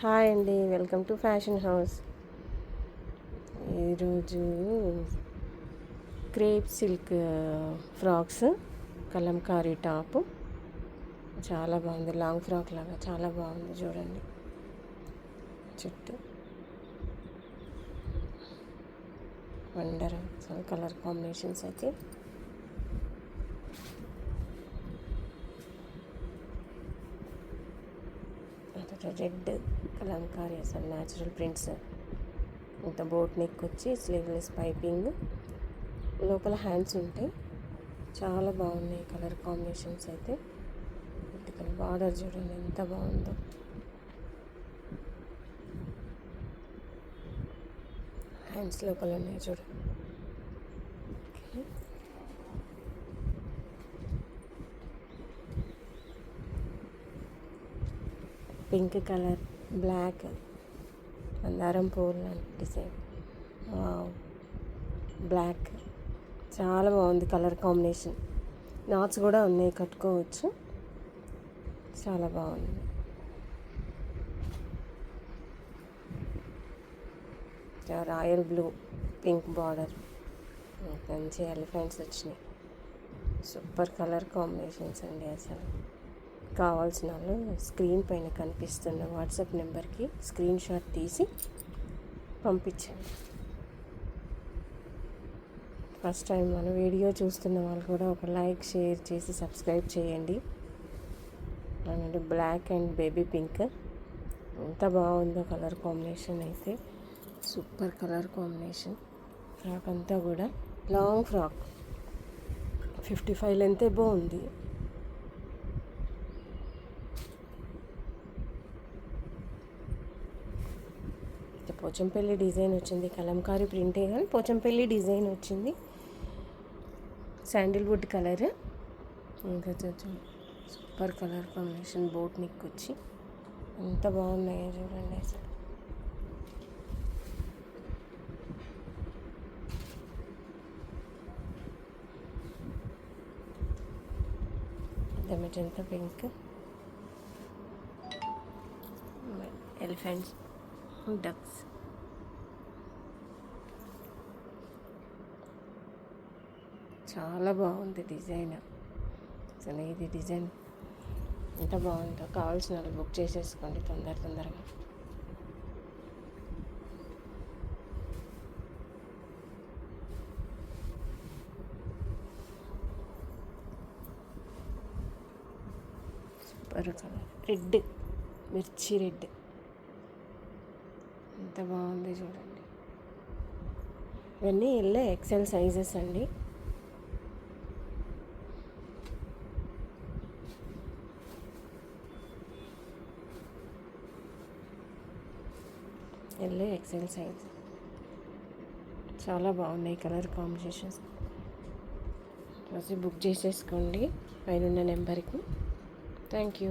Hi అండి, welcome to fashion house. ఈరోజు crepe silk frocks, Kalamkari top చాలా బాగుంది. లాంగ్ ఫ్రాక్ లాగా చాలా బాగుంది. చూడండి, చుట్టూ వండర్ కలర్ కాంబినేషన్స్ అయితే రెడ్ కలంకారీ, అసలు న్యాచురల్ ప్రింట్స్. ఇంత బోట్ నెక్ వచ్చి స్లీవ్లెస్ పైపింగ్, లోపల హ్యాండ్స్ ఉంటాయి. చాలా బాగున్నాయి కలర్ కాంబినేషన్స్ అయితే. ఇక్కడ బార్డర్ చూడండి ఎంత బాగుందో. హ్యాండ్స్ లోపల ఉన్నాయి చూడండి. పింక్ కలర్, బ్లాక్, మందారం పూలు లాంటి డిజైన్, బ్లాక్ చాలా బాగుంది కలర్ కాంబినేషన్. నాట్స్ కూడా ఉన్నాయి, కట్టుకోవచ్చు. చాలా బాగుంది. రాయల్ బ్లూ, పింక్ బార్డర్, మంచి ఎలిఫెంట్స్ వచ్చినాయి. సూపర్ కలర్ కాంబినేషన్స్ అండి. అసలు కావాల్సిన వాళ్ళు స్క్రీన్ పైన కనిపిస్తున్న వాట్సాప్ నెంబర్కి స్క్రీన్ షాట్ తీసి పంపించండి. ఫస్ట్ టైం మన వీడియో చూస్తున్న వాళ్ళు కూడా ఒక లైక్, షేర్ చేసి సబ్స్క్రైబ్ చేయండి. And black and baby pink ఎంత బాగుందో కలర్ కాంబినేషన్ అయితే. Super colour combination. ఫ్రాక్ అంతా కూడా లాంగ్ ఫ్రాక్, 55 లెంత్ బాగుంది. పోచంపల్లి డిజైన్ వచ్చింది. కలంకారీ ప్రింటే కానీ పోచంపల్లి డిజైన్ వచ్చింది. శాండిల్వుడ్ కలర్, ఇంకా super colour combination. Boat neck వచ్చి ఎంత బాగున్నాయో చూడండి అసలు. Magenta pink, elephants, ducks. చాలా బాగుంది డిజైన్. అసలు ఇది డిజైన్ ఎంత బాగుందో. కావాల్సిన వాళ్ళు బుక్ చేసేసుకోండి తొందరగా. సూపర్ కలర్, రెడ్, మిర్చి రెడ్ ఎంత బాగుంది చూడండి. ఇవన్నీ ఎల్లో ఎక్సెల్ సైజెస్ అండి. Yellow XL size. చాలా బాగున్నాయి కలర్ కాంబినేషన్స్. బుక్ చేసేసుకోండి పైన నెంబర్కి. Thank you.